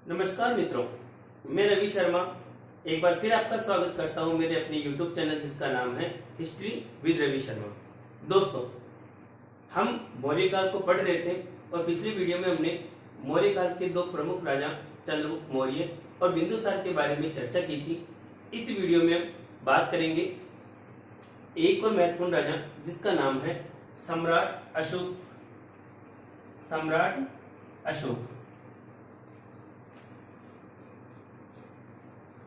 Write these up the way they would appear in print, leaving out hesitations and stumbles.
नमस्कार मित्रों, मैं रवि शर्मा एक बार फिर आपका स्वागत करता हूं मेरे अपने YouTube चैनल जिसका नाम है हिस्ट्री विद रवि शर्मा। दोस्तों, हम मौर्य काल को पढ़ रहे थे और पिछली वीडियो में हमने मौर्य काल के दो प्रमुख राजा चंद्रगुप्त मौर्य और बिंदुसार के बारे में चर्चा की थी। इस वीडियो में हम बात करेंगे एक और महत्वपूर्ण राजा जिसका नाम है सम्राट अशोक। सम्राट अशोक।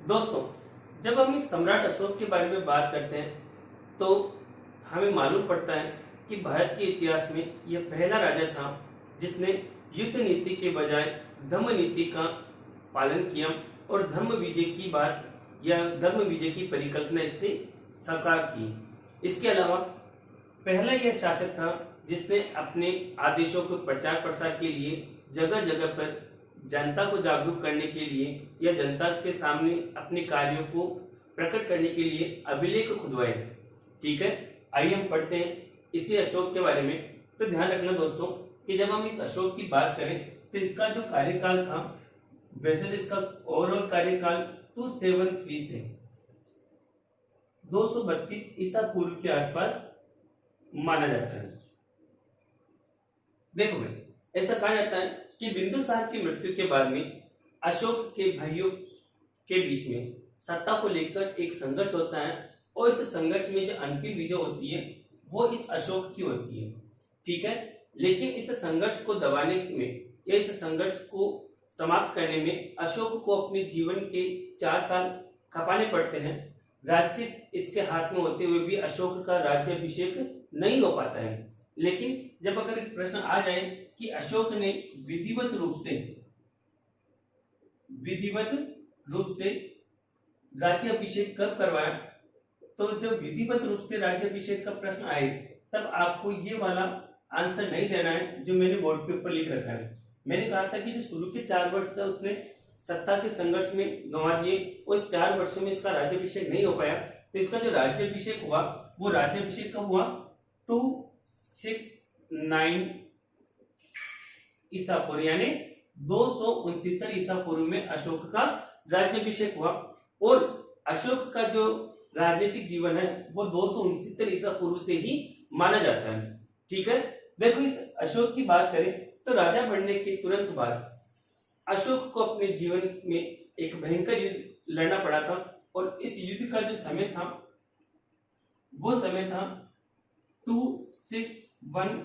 दोस्तों, जब हम इस सम्राट अशोक के बारे में बात करते हैं तो हमें मालूम पड़ता है कि भारत के इतिहास में यह पहला राजा था जिसने युद्ध नीति के बजाय धर्म नीति का पालन किया और धर्म विजय की बात या धर्म विजय की परिकल्पना इसने साकार की। इसके अलावा पहला यह शासक था जिसने अपने आदेशों को प्रचार प्रसार के लिए जगह जगह पर जनता को जागरूक करने के लिए या जनता के सामने अपने कार्यों को प्रकट करने के लिए अभिलेख खुदवाए। ठीक है, आइए हम पढ़ते हैं इसी अशोक के बारे में। तो ध्यान रखना दोस्तों कि जब हम इस अशोक की बात करें तो इसका जो कार्यकाल था, वैसे इसका ओवरऑल कार्यकाल 273 से 232 ईसा पूर्व के आसपास माना जाता है। देखो भाई, ऐसा कहा जाता है कि बिंदुसार की मृत्यु के बाद में अशोक के भाइयों के बीच में सत्ता को लेकर एक संघर्ष होता है और इस संघर्ष में जो अंतिम विजय होती है वो इस अशोक की होती है। ठीक है, लेकिन इस संघर्ष को दबाने में या इस संघर्ष को समाप्त करने में अशोक को अपने जीवन के 4 साल खपाने पड़ते हैं। राज्य इसके हाथ में होते हुए भी अशोक का राज्याभिषेक नहीं हो पाता है। लेकिन जब अगर एक प्रश्न आ जाए कि अशोक ने विधिवत रूप से राज्याभिषेक कब करवाया, तो जब विधिवत रूप से राज्याभिषेक का प्रश्न आए तब आपको ये वाला आंसर नहीं देना है जो मैंने बोर्ड के ऊपर लिख रखा है। मैंने कहा था कि जो शुरू के 4 वर्ष था उसने सत्ता के संघर्ष में गंवा दिए और इस 4 वर्षों में इसका राज्याभिषेक नहीं हो पाया। तो इसका जो राज्याभिषेक हुआ वो राज्याभिषेक कब हुआ? 269 ईसा पूर्व यानी 269 ईसा पूर्व में अशोक का राज्याभिषेक हुआ। और अशोक का जो राजनीतिक जीवन है वो 269 ईसा पूर्व से ही माना जाता है। ठीक है, देखो इस अशोक की बात करें तो राजा बनने के तुरंत बाद अशोक को अपने जीवन में एक भयंकर युद्ध लड़ना पड़ा था और इस युद्ध का जो समय था वो समय था 261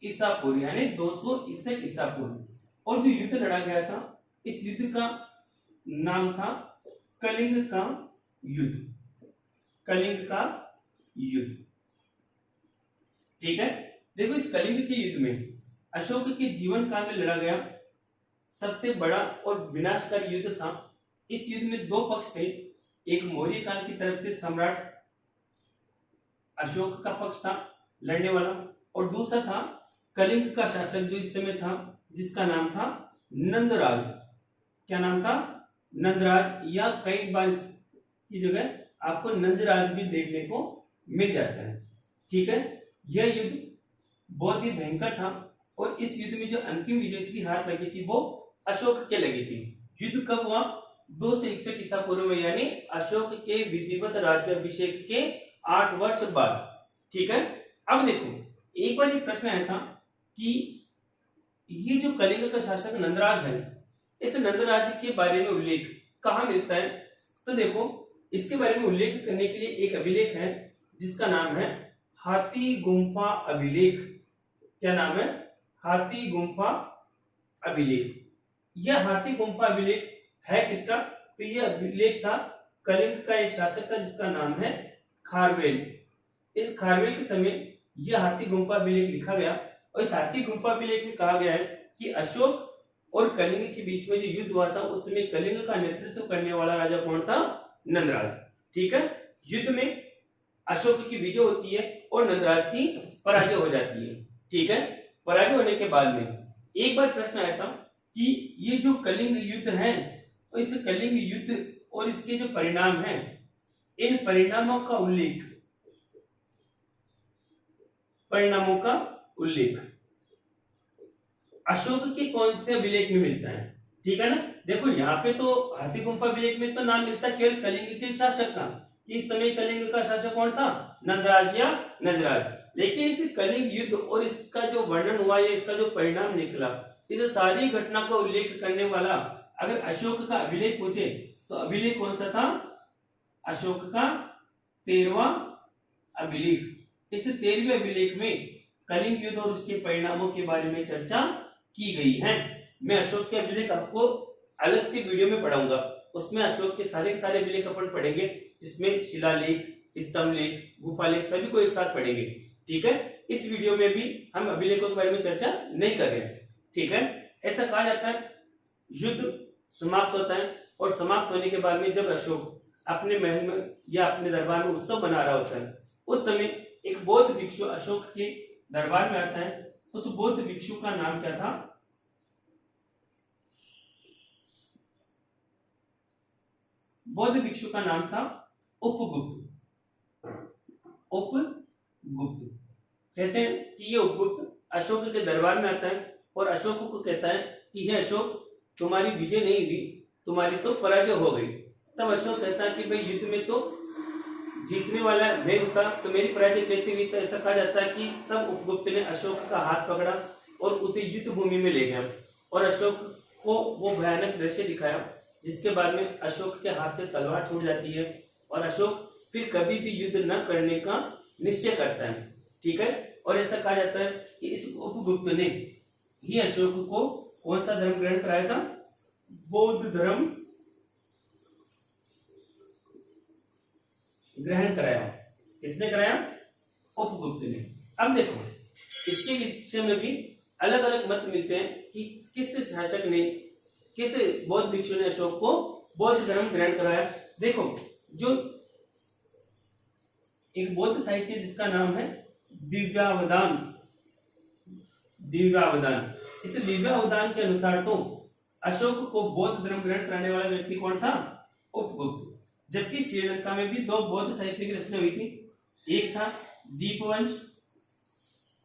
ईसा पूर्व यानी 261 ईसा पूर्व। और जो युद्ध लड़ा गया था इस युद्ध का नाम था कलिंग का युद्ध। कलिंग का युद्ध। ठीक है, देखो इस कलिंग के युद्ध में अशोक के जीवन काल में लड़ा गया सबसे बड़ा और विनाशकारी युद्ध था। इस युद्ध में 2 पक्ष थे। एक मौर्य काल की तरफ से सम्राट अशोक का पक्ष था लड़ने वाला और दूसरा था कलिंग का शासक जो इस समय था जिसका नाम था नंदराज। क्या नाम था? नंदराज, या कई बार इसकी जगह आपको नंदराज भी देखने को मिल जाता है। ठीक है, यह युद्ध बहुत ही भयंकर था और इस युद्ध में जो अंतिम विजय की हाथ लगी थी वो अशोक के लगी थी। युद्ध कब हुआ? 261 ईसा पूर्व में यानी अशोक के विधिवत राज्याभिषेक के 8 वर्ष बाद। ठीक है, अब देखो एक बार ये प्रश्न आया था कि ये जो कलिंग का शासक नंदराज है, इस नंदराज के बारे में उल्लेख कहाँ मिलता है? तो देखो इसके बारे में उल्लेख करने के लिए एक अभिलेख है जिसका नाम है हाथी गुम्फा अभिलेख। क्या नाम है? हाथी गुम्फा अभिलेख। यह हाथी गुम्फा अभिलेख है किसका? तो यह अभिलेख था कलिंग का एक शासक था जिसका नाम है खारवेल। इस खारवेल के समय यह हाथी गुम्फा अभिलेख लिखा गया और इस हाथी गुम्फा अभिलेख में कहा गया है कि अशोक और कलिंग के बीच में जो युद्ध हुआ था उस समय कलिंग का नेतृत्व करने वाला राजा कौन था? नंदराज। ठीक है, युद्ध में अशोक की विजय होती है और नंदराज की पराजय हो जाती है। ठीक है, पराजय होने के बाद में एक बार प्रश्न आया था कि ये जो कलिंग युद्ध है तो इस कलिंग युद्ध और इसके जो परिणाम हैं इन परिणामों का उल्लेख अशोक के कौन से अभिलेख में मिलता है? ठीक है ना। देखो यहाँ पे तो हाथी गुम्फा विलेख में तो नाम मिलता है केवल कलिंग के शासक का, कि इस समय कलिंग का शासक कौन था, नंदराज या नजराज। लेकिन इस कलिंग युद्ध और इसका जो वर्णन हुआ या इसका जो परिणाम निकला, इस सारी घटना का उल्लेख करने वाला अगर अशोक का अभिलेख पूछे तो अभिलेख कौन सा था, अशोक का 13वां अभिलेख। इस 13वें अभिलेख में कलिंग युद्ध और उसके परिणामों के बारे में चर्चा की गई है। मैं अशोक के अभिलेख आपको अलग से वीडियो में पढ़ाऊंगा, उसमें अशोक के सारे अभिलेख अपन पढ़ेंगे, जिसमें शिलालेख, स्तंभ लेख, गुफा लेख सभी को एक साथ पढ़ेंगे। ठीक है, इस वीडियो में भी हम अभिलेखों के बारे में चर्चा नहीं कर रहे हैं। ठीक है, ऐसा कहा जाता है युद्ध समाप्त होता है और समाप्त होने के बाद में जब अशोक अपने महल में या अपने दरबार में उत्सव मना रहा होता है, उस समय एक बौद्ध भिक्षु अशोक के दरबार में आता है। उस बौद्ध भिक्षु का नाम क्या था, बौद्ध भिक्षु का नाम था उपगुप्त। उपगुप्त कहते हैं कि ये उपगुप्त अशोक के दरबार में आता है और अशोक को कहता है कि हे अशोक, तुम्हारी विजय नहीं हुई, तुम्हारी तो पराजय हो गई। तब अशोक कहता है कि भाई युद्ध में तो जीतने वाला मैं था, तो मेरी पराजय कैसे हुई। तो ऐसा कहा जाता है कि तब उपगुप्त ने अशोक का हाथ पकड़ा और उसे युद्ध भूमि में ले गया और अशोक को वो भयानक दृश्य दिखाया, जिसके बाद में अशोक के हाथ से तलवार छूट जाती है और अशोक फिर कभी भी युद्ध न करने का निश्चय करता है। ठीक है, और ऐसा कहा जाता है कि इस उपगुप्त ने ही अशोक को कौन सा धर्म ग्रहण कराया था, बौद्ध धर्म ग्रहण कराया। किसने कराया, उपगुप्त ने। अब देखो इसके विषय में भी अलग अलग मत मिलते हैं कि किस शासक ने, किस बौद्ध भिक्षु ने अशोक को बौद्ध धर्म ग्रहण कराया। देखो जो एक बौद्ध साहित्य जिसका नाम है दिव्यावदान, दिव्यावदान, इस दिव्यावदान के अनुसार तो अशोक को बौद्ध धर्म ग्रहण कराने वाला व्यक्ति कौन था, उपगुप्त। जबकि श्रीलंका में भी दो बौद्ध साहित्य की रचना हुई थी, एक था दीपवंश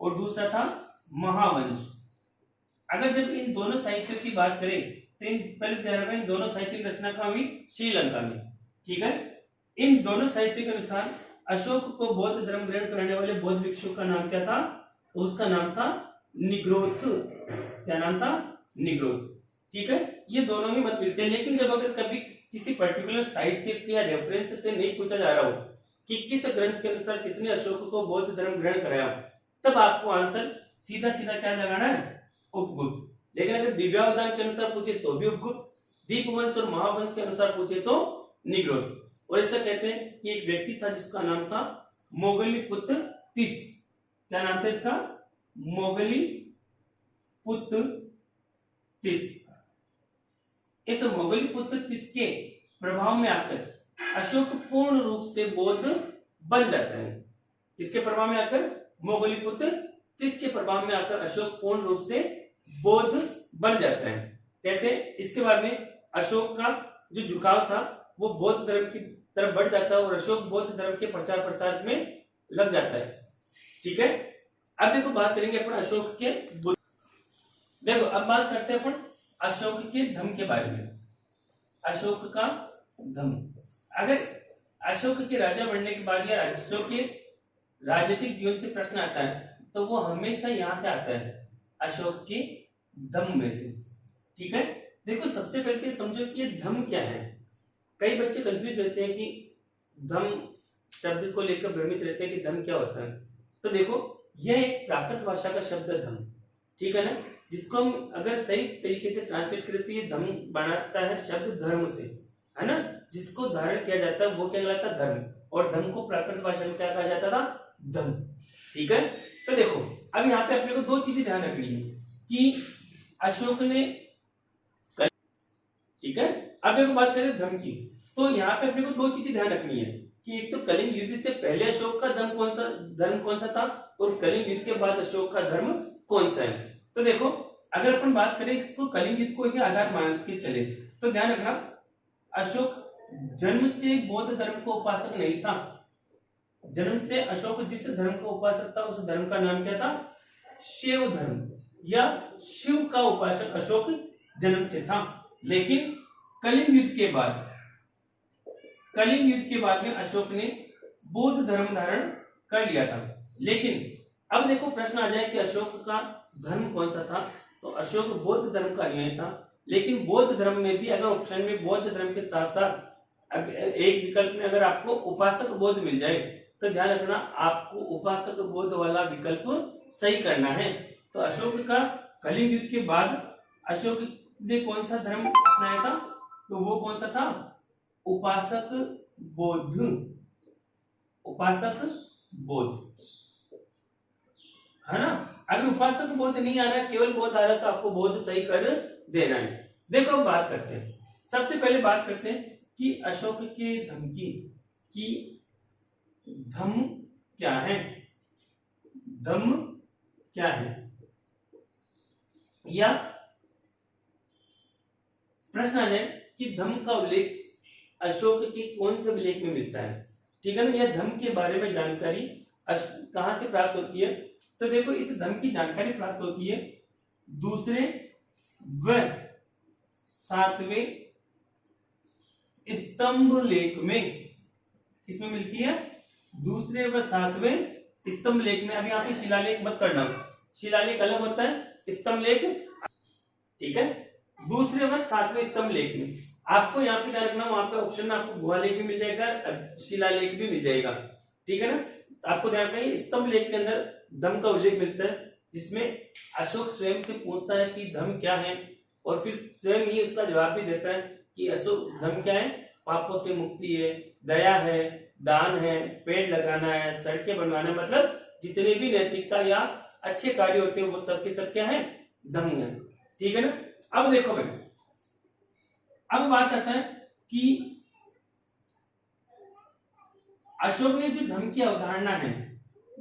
और दूसरा था महावंश। अगर जब इन दोनों साहित्यों की बात करें तो इन दोनों साहित्य की रचना कहाँ हुई, श्रीलंका में। ठीक है, इन दोनों साहित्य के अनुसार अशोक को बौद्ध धर्म ग्रहण कराने वाले बौद्ध भिक्षु का नाम क्या था, तो उसका नाम था निग्रोथ। क्या नाम था, निग्रोथ। ठीक है, ये दोनों ही मत मिलते हैं। लेकिन जब अगर कभी किसी पर्टिकुलर साहित्य या रेफरेंस से नहीं पूछा जा रहा हो कि किस ग्रंथ के अनुसार किसने अशोक को बौद्ध धर्म ग्रहण कराया, तब आपको आंसर सीधा सीधा क्या लगाना है, उपगुप्त। लेकिन अगर दिव्यावदान के अनुसार पूछे तो भी उपगुप्त, दीपवंश और महावंश के अनुसार पूछे तो निग्रोध। और ऐसा कहते हैं कि एक व्यक्ति था जिसका नाम था मोगलीपुत्र तिस। क्या नाम था इसका, मोगलीपुत्र तिस। इस मोगलीपुत्र तिस के प्रभाव में आकर अशोक पूर्ण रूप से बौद्ध बन जाता है। किसके प्रभाव में आकर, मोगलीपुत्र तिस के प्रभाव में आकर अशोक पूर्ण रूप से बौद्ध बन जाता है। कहते हैं इसके बाद में अशोक का जो झुकाव था वो बौद्ध धर्म की तरफ बढ़ जाता है और अशोक बौद्ध धर्म के प्रचार प्रसार में लग जाता है। ठीक है, अब देखो बात करेंगे अपन अशोक के देखो अब बात करते हैं अपन अशोक के धम्म के बारे में। अशोक का धम्म, अगर अशोक के राजा बनने के बाद या अशोक के राजनीतिक जीवन से प्रश्न आता है तो वो हमेशा यहां से आता है, अशोक के धम्म में से। ठीक है, देखो सबसे पहले समझो कि ये धम्म क्या है। कई बच्चे कंफ्यूज रहते हैं कि धम्म शब्द को लेकर भ्रमित रहते हैं कि धम्म क्या होता है। तो देखो यह एक प्राकृत भाषा का शब्द है धम्म, ठीक है ना, जिसको हम अगर सही तरीके से ट्रांसलेट करें तो ये धम्म बनाता है शब्द धर्म से, है ना, जिसको धारण किया जाता है वो क्या कहलाता है, धर्म। और धर्म को प्राकृत भाषा में क्या कहा जाता था, धम्म। ठीक है, तो देखो अब यहाँ पे अपने को दो चीजें ध्यान रखनी है कि अशोक ने, ठीक है, अब देखो बात करें धर्म की, तो यहाँ पे अपने को दो चीजें ध्यान रखनी है कि एक तो कलिंग युद्ध से पहले अशोक का धर्म कौन सा था और कलिंग युद्ध के बाद अशोक का धर्म कौन सा है। तो देखो अगर अपन बात करें इसको कलिंग युद्ध को ही आधार मान के चले तो ध्यान रखना अशोक जन्म से बौद्ध धर्म को उपासक नहीं था। जन्म से अशोक जिस धर्म का उपासक था उस धर्म का नाम क्या था, शैव धर्म या शिव का उपासक अशोक जन्म से था। लेकिन कलिंग युद्ध के बाद, कलिंग युद्ध के बाद में अशोक ने बौद्ध धर्म धारण कर लिया था। लेकिन अब देखो प्रश्न आ जाए कि अशोक का धर्म कौन सा था, तो अशोक बौद्ध धर्म का अनुयायी था। लेकिन बौद्ध धर्म में भी अगर ऑप्शन में बौद्ध धर्म के साथ साथ एक विकल्प में अगर आपको उपासक बौद्ध मिल जाए तो ध्यान रखना आपको उपासक बौद्ध वाला विकल्प सही करना है। तो अशोक का कलिंग युद्ध के बाद अशोक ने कौन सा धर्म अपनाया था, तो वो कौन सा था, उपासक बौद्ध, उपासक बौद्ध, है ना। अगर उपासक बौद्ध नहीं आ रहा, केवल बौद्ध आ रहा तो आपको बौद्ध सही कर देना है। देखो अब बात करते हैं, सबसे पहले बात करते हैं कि अशोक के धम्म की धम्म क्या है, धम्म क्या है, या प्रश्न आ जाए कि धम्म का उल्लेख अशोक के कौन से उल्लेख में मिलता है, ठीक है ना। यह धम्म के बारे में जानकारी कहां से प्राप्त होती है, तो देखो इस धम्म की जानकारी प्राप्त होती है दूसरे व सातवें स्तंभ लेख में। किसमें मिलती है, दूसरे व सातवें स्तंभ लेख में। अभी यहाँ पे शिलालेख मत करना, शिलालेख अलग होता है, स्तंभ लेख, ठीक है। दूसरे व सातवें स्तंभ लेख में आपको यहाँ पे ध्यान रखना, वहां पे ऑप्शन में आपको गुहालेख भी मिल जाएगा, शिलालेख भी मिल जाएगा, ठीक है ना। आपको ध्यान रखना स्तंभ लेख के अंदर धम्म का उल्लेख मिलता है, जिसमें अशोक स्वयं से पूछता है कि धम्म क्या है, और फिर स्वयं ही उसका जवाब भी देता है कि अशोक धम्म क्या है, पापों से मुक्ति है, दया है, दान है, पेड़ लगाना है, सड़कें बनवाना, मतलब जितने भी नैतिकता या अच्छे कार्य होते हैं वो सब के सब क्या है, धम्म है, ठीक है ना। अब देखो भाई, अब बात आता है कि अशोक ने जो धम्म की अवधारणा है,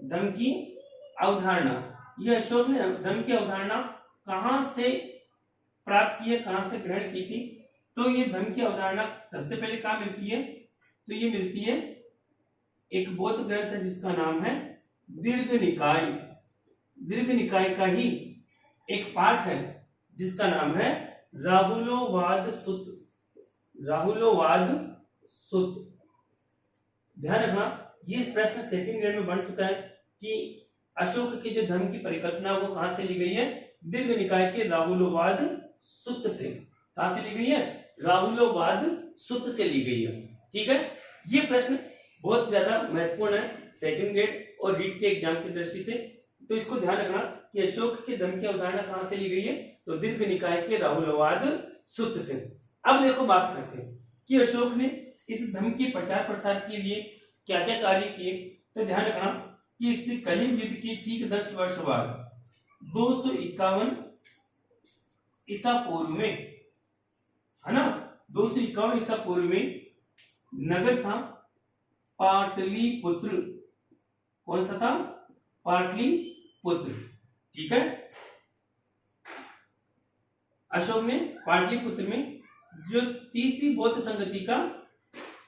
धम्म की अवधारणा, ये अशोक ने धम्म की अवधारणा कहां से प्राप्त की है, कहां से ग्रहण की थी, तो ये धम्म की अवधारणा सबसे पहले कहां मिलती है, तो ये मिलती है एक बौद्ध ग्रंथ है जिसका नाम है दीर्घ निकाय। दीर्घ निकाय का ही एक पाठ है जिसका नाम है राहुलोवाद सुत्त, राहुलोवाद सुत्त। ध्यान रखना ये प्रश्न सेकंड ग्रेड में बन चुका है कि अशोक की जो धर्म की परिकल्पना वो कहां से ली गई है, दीर्घ निकाय के राहुलोवाद सुत्त से। कहां से ली गई है, राहुलोवाद सुत्त से ली गई है, ठीक है। ये प्रश्न बहुत ज्यादा महत्वपूर्ण है सेकंड ग्रेड और रीट के एग्जाम की दृष्टि से, तो इसको ध्यान रखना कि अशोक के धर्म की अवधारणा कहां से ली गई है, तो दीर्घ निकाय के राहुलोवाद सुत्त से। अब देखो बात करते हैं कि अशोक ने इस धर्म के प्रचार प्रसार के लिए क्या क्या कार्य किए, तो ध्यान रखना कि इसने कलिंग युद्ध की ठीक 10 वर्ष बाद 251 ईसा पूर्व में, है ना, 251 ईसा पूर्व में नगर था पाटलिपुत्र। कौन सा था, पाटलिपुत्र, ठीक है। अशोक ने पाटलिपुत्र में जो तीसरी बौद्ध संगति का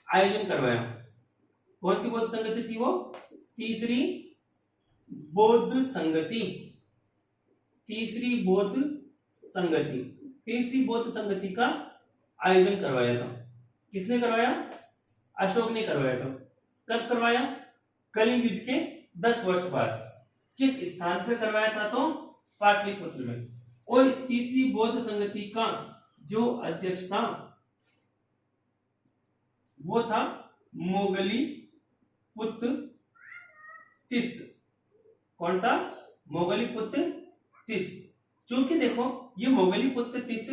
आयोजन करवाया। कौन सी बौद्ध संगति थी वो, तीसरी बौद्ध संगति, तीसरी बौद्ध संगति, तीसरी बौद्ध संगति का आयोजन करवाया था। किसने करवाया, अशोक ने करवाया था। कब करवाया, कलिंग युद्ध के 10 वर्ष बाद। किस स्थान पर करवाया था, तो पाटलिपुत्र में। और इस तीसरी बौद्ध संगति का जो अध्यक्ष था वो था मोगली पुत्र तिस। कौन था, मोगली पुत्र तिस। चूंकि देखो ये मोगली पुत्र तिस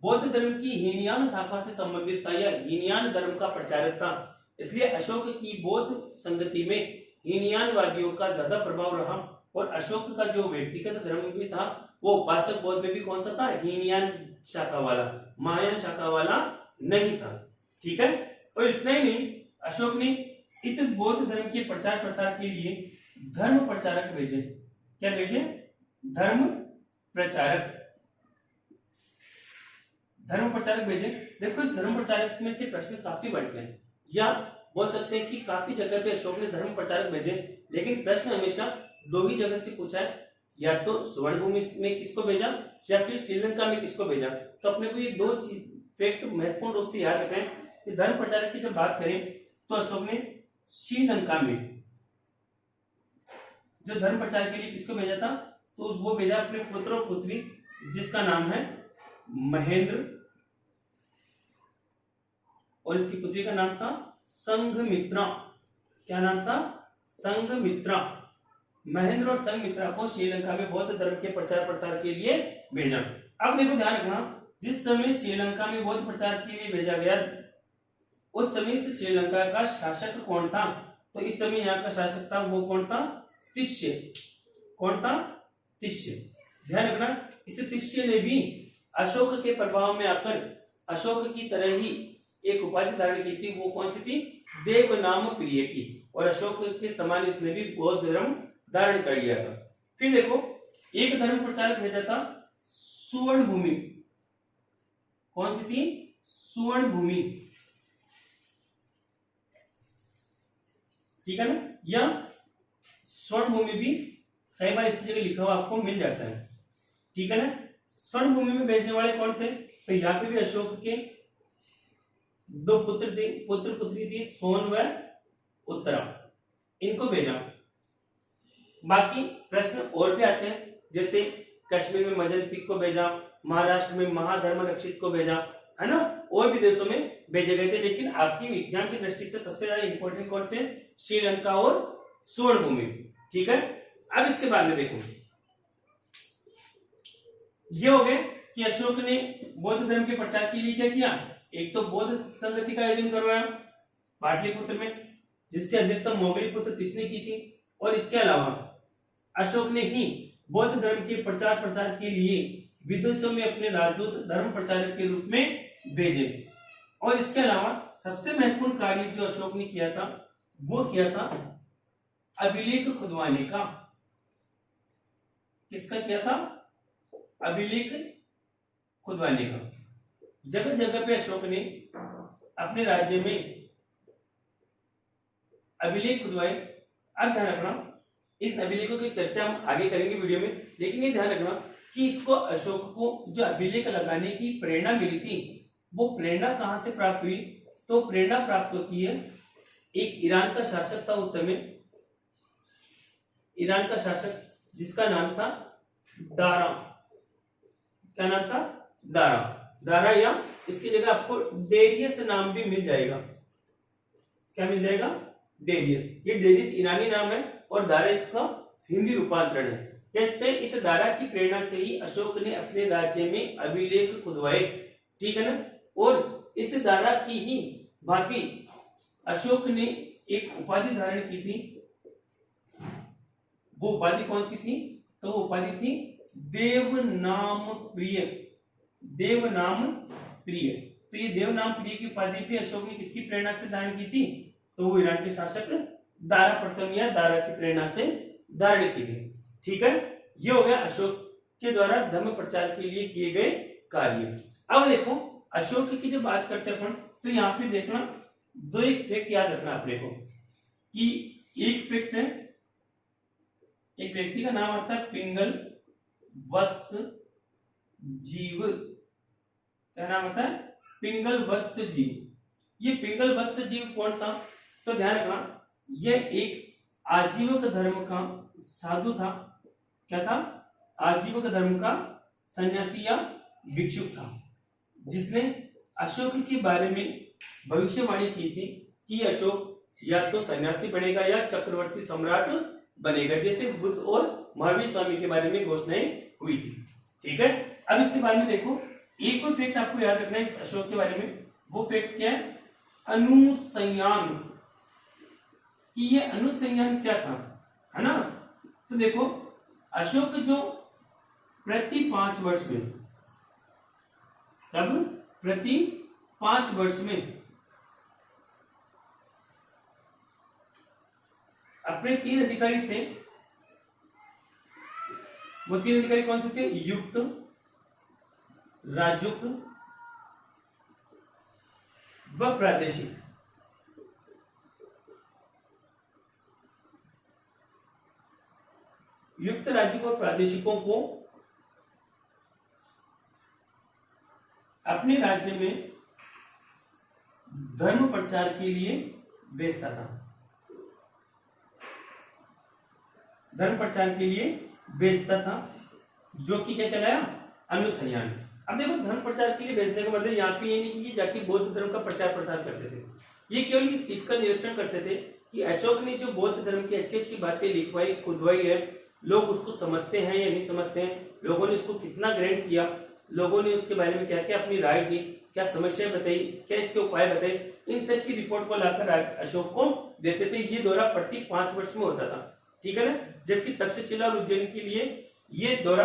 बौद्ध धर्म की हीनयान शाखा से संबंधित था या हीनयान धर्म का प्रचारक था, इसलिए अशोक की बौद्ध संगति में हीनयानवादियों का ज्यादा प्रभाव रहा। और अशोक का जो व्यक्तिगत धर्म भी था वो उपासक बौद्ध में भी कौन सा था, हीनयान शाखा वाला, महायान शाखा वाला नहीं था, ठीक है। और इतना ही नहीं, अशोक ने इस बौद्ध धर्म के प्रचार प्रसार के लिए धर्म प्रचारक भेजे। क्या भेजे, धर्म प्रचारक, धर्म प्रचारक भेजे। देखो इस धर्म प्रचारक में से प्रश्न काफी बढ़ते हैं, या बोल सकते हैं कि काफी जगह पे अशोक ने धर्म प्रचारक भेजे, लेकिन प्रश्न हमेशा दो ही जगह से पूछा है, या तो स्वर्ण भूमि में किसको भेजा या फिर श्रीलंका में किसको भेजा। तो अपने को ये दो फैक्ट महत्वपूर्ण रूप से याद रखें कि धर्म प्रचारक की जब बात करें तो अशोक ने श्रीलंका में जो धर्म प्रचार के लिए किसको भेजा था, तो वो भेजा अपने पुत्र और पुत्री जिसका नाम है महेंद्र और इसकी पुत्री का नाम था संघमित्रा। क्या नाम था? संघमित्रा। महेंद्र और संघमित्रा को श्रीलंका में बौद्ध धर्म के प्रचार प्रसार के लिए भेजा। अब देखो ध्यान रखना, जिस समय श्रीलंका में बौद्ध प्रचार के लिए भेजा गया उस समय से श्रीलंका का शासक कौन था? तो इस समय यहाँ का शासक था वो कौन था? तिष्य। कौन था? तिष्य। ध्यान रखना, इस तिष्य ने भी अशोक के प्रभाव में आकर अशोक की तरह ही एक उपाधि धारण की थी। वो कौन सी थी? देवनाम प्रिय की। और अशोक के समान इसने भी बौद्ध धर्म धारण कर लिया था। फिर देखो, एक धर्म प्रचारक भेजा था सुवर्ण भूमि। कौन सी थी? सुवर्ण भूमि। ठीक है ना? या स्वर्ण भूमि भी कई बार इसकी जगह लिखा हुआ आपको मिल जाता है। ठीक है ना? स्वर्ण भूमि में भेजने वाले कौन थे? तो यहाँ पे भी अशोक के दो पुत्र थे, पुत्र पुत्री थी, सोन व उत्तरा। इनको भेजा। बाकी प्रश्न और भी आते हैं, जैसे कश्मीर में मजंती को भेजा, महाराष्ट्र में महाधर्म रक्षित को भेजा, है ना, और भी देशों में भेजे गए थे। लेकिन आपकी एग्जाम की दृष्टि से सबसे ज्यादा इंपॉर्टेंट कौन से? श्रीलंका और स्वर्ण भूमि। ठीक है। अब इसके बाद में देखो, ये हो गए कि अशोक ने बौद्ध धर्म के प्रचार के लिए क्या किया। एक तो बौद्ध संगति का आयोजन करवाया पाटलिपुत्र में, जिसकी अध्यक्षता मोगली पुत्र तिष्य की थी। और इसके अलावा अशोक ने ही बौद्ध धर्म के प्रचार प्रसार के लिए विदेशों में अपने राजदूत धर्म प्रचारक के रूप में भेजे। और इसके अलावा सबसे महत्वपूर्ण कार्य जो अशोक ने किया था वो किया था अभिलेख खुदवाने का। किसका किया था? अभिलेख खुदवाने का। जगह जगह पे अशोक ने अपने राज्य में अभिलेख खुदवाए। अब ध्यान रखना, इस अभिलेखों की चर्चा हम आगे करेंगे वीडियो में, लेकिन ये ध्यान रखना कि इसको अशोक को जो अभिलेख लगाने की प्रेरणा मिली थी वो प्रेरणा कहां से प्राप्त हुई। तो प्रेरणा प्राप्त होती है, एक ईरान का शासक था उस समय, ईरान का शासक जिसका नाम था दारा। क्या नाम था? दारा। दारा, या इसकी जगह आपको डेरियस नाम भी मिल जाएगा। क्या मिल जाएगा? डेरियस। ये डेरियस ईरानी नाम है और दारा इसका हिंदी रूपांतरण है। कहते हैं इस दारा की प्रेरणा से ही अशोक ने अपने राज्य में अभिलेख खुदवाए। ठीक है ना? और इस दारा की ही भांति अशोक ने एक उपाधि धारण की थी। वो उपाधि कौन सी थी? तो वो उपाधि थी देवनाम प्रिय। देवनाम प्रिय। तो ये देवनाम प्रिय की उपाधि भी अशोक ने किसकी प्रेरणा से धारण की थी? तो वो ईरान के शासक दारा प्रथम या दारा की प्रेरणा से धारण की थी। ठीक है, ये हो गया अशोक के द्वारा धर्म प्रचार के लिए किए गए कार्य। अब देखो, अशोक की जब बात करते हैं अपन, तो यहाँ पे देखना दो एक फैक्ट याद रखना अपने को, कि एक फैक्ट है, एक व्यक्ति का नाम आता है पिंगल वत्स जीव। क्या नाम आता है? पिंगल वत्स जीव। ये पिंगल वत्स जीव कौन था? तो ध्यान रखना, यह एक आजीवक धर्म का साधु था। क्या था? आजीवक धर्म का सन्यासी या भिक्षुक था, जिसने अशोक के बारे में भविष्यवाणी की थी कि अशोक या तो सन्यासी बनेगा या चक्रवर्ती सम्राट बनेगा, जैसे बुद्ध और महावीर स्वामी के बारे में घोषणाएं हुई थी। ठीक है। अब इसके बारे में देखो, एक और फैक्ट आपको याद रखना है इस अशोक के बारे में। वो फैक्ट क्या है? अनुसंयान। कि ये अनुसंयान क्या था, है ना? तो देखो, अशोक जो प्रति 5 वर्ष में, तब प्रति 5 वर्ष में अपने 3 अधिकारी थे। वो 3 अधिकारी कौन से थे? युक्त, राजुक व प्रादेशिक। युक्त राज्यों और प्रादेशिकों को अपने राज्य में धर्म प्रचार के लिए भेजता था। धर्म प्रचार के लिए भेजता था, जो कि क्या कहलाया, अनुसंयान। अब देखो, धर्म प्रचार के लिए भेजने का मतलब यहाँ पे ये नहीं कि जाके बौद्ध धर्म का प्रचार प्रसार करते थे, ये केवल इस चीज का निरीक्षण करते थे कि अशोक ने जो बौद्ध धर्म की अच्छी अच्छी बातें लिखवाई खुदवाई है, लोग उसको समझते हैं या नहीं समझते हैं, लोगों ने उसको कितना ग्रहण किया, लोगों ने उसके बारे में क्या क्या अपनी राय दी, क्या समस्या बताई, क्या इसके उपाय बताए, इन सब की रिपोर्ट को लाकर अशोक को देते थे। ये दौरा प्रति 5 वर्ष में होता था, ठीक है ना। जबकि तक्षशिला और उज्जैन के लिए ये दौरा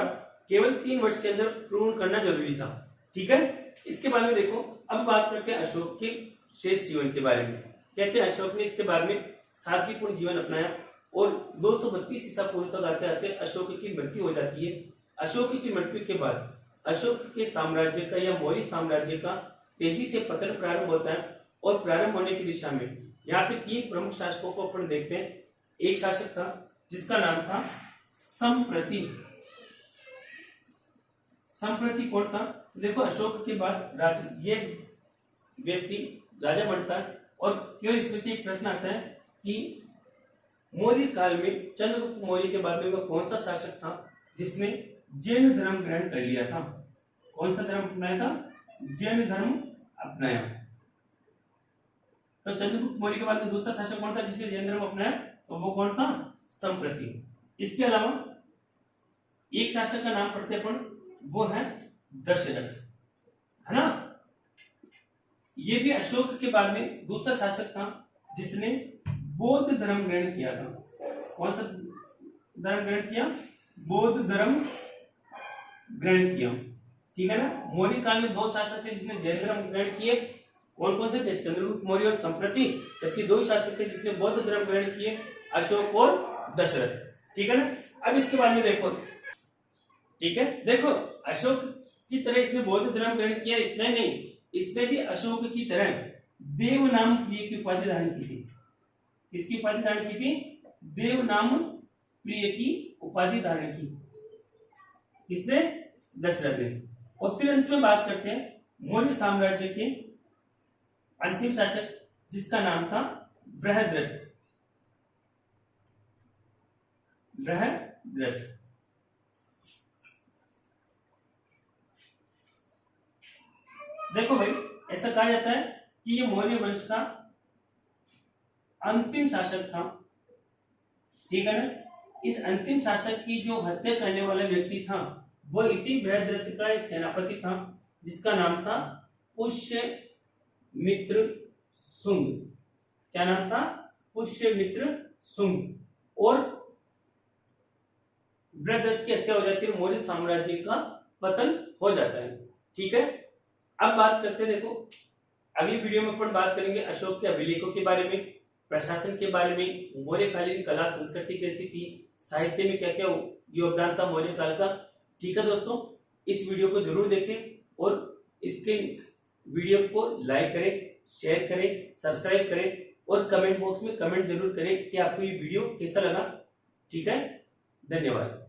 केवल 3 वर्ष के अंदर पूर्ण करना जरूरी था, ठीक है। इसके बारे में देखो, अब बात करते हैं अशोक के शेष जीवन के बारे में। कहते हैं अशोक ने इसके बारे में सादगीपूर्ण जीवन अपनाया और 232 ईसा पूर्व तक आते आते अशोक की मृत्यु हो जाती है। अशोक की मृत्यु के बाद अशोक के साम्राज्य का या मौर्य साम्राज्य का तेजी से पतन प्रारंभ होता है और प्रारंभ होने की दिशा में यहाँ पे 3 प्रमुख शासकों को अपन देखते हैं। एक शासक था जिसका नाम था संप्रति। संप्रति कौन था? देखो, अशोक के बाद ये व्यक्ति राजा बनता है और केवल इसमें से एक प्रश्न आता है कि मौर्य काल में चंद्रगुप्त मौर्य के बाद में वह कौन सा शासक था जिसने जैन धर्म ग्रहण कर लिया था? कौन सा धर्म अपनाया था? जैन धर्म अपनाया। तो चंद्रगुप्त मौर्य के बाद में दूसरा शासक कौन था जिसने जैन धर्म अपनाया? तो वो कौन था? संप्रति। इसके अलावा एक शासक का नाम पढ़ते अपन, वो है दशरथ, है ना। ये भी अशोक के बाद में दूसरा शासक था जिसने बौद्ध धर्म ग्रहण किया था। कौन सा धर्म ग्रहण किया? बौद्ध धर्म ग्रहण किया, ठीक है ना। मौर्य काल में 2 शासक थे जिसने जैन धर्म ग्रहण किए। कौन कौन से थे? चंद्रगुप्त मौर्य और संप्रति। जबकि 2 शासक थे जिसने बौद्ध धर्म ग्रहण किए, अशोक और दशरथ, ठीक है ना। अब इसके बारे में देखो, ठीक है, देखो अशोक की तरह इसने बौद्ध धर्म ग्रहण किया, इतना ही नहीं, इसने भी अशोक की तरह देव नाम प्रिय की उपाधि धारण की थी। किसकी उपाधि धारण की थी? देव नाम प्रिय की उपाधि धारण की। किसने? दशरथ ने। और फिर अंत में बात करते हैं मौर्य साम्राज्य के अंतिम शासक जिसका नाम था बृहद्रथ। बृहद्रथ। देखो भाई, ऐसा कहा जाता है कि ये मौर्य वंश का अंतिम शासक था, ठीक है ना। इस अंतिम शासक की जो हत्या करने वाला व्यक्ति था वो इसी बृहद्रथ का एक सेनापति था जिसका नाम था पुष्यमित्र शुंग। क्या नाम था? पुष्यमित्र शुंग। और बृहद्रथ की हत्या हो जाती है, मौर्य साम्राज्य का पतन हो जाता है, ठीक है। अब बात करते हैं, देखो अगली वीडियो में अपन बात करेंगे अशोक के अभिलेखों के बारे में, प्रशासन के बारे में, मौर्यकालीन कला संस्कृति कैसी थी, साहित्य में क्या क्या योगदान था मौर्य काल का, ठीक है दोस्तों। इस वीडियो को जरूर देखें और इसके वीडियो को लाइक करें, शेयर करें, सब्सक्राइब करें और कमेंट बॉक्स में कमेंट जरूर करें कि आपको ये वीडियो कैसा लगा, ठीक है। धन्यवाद।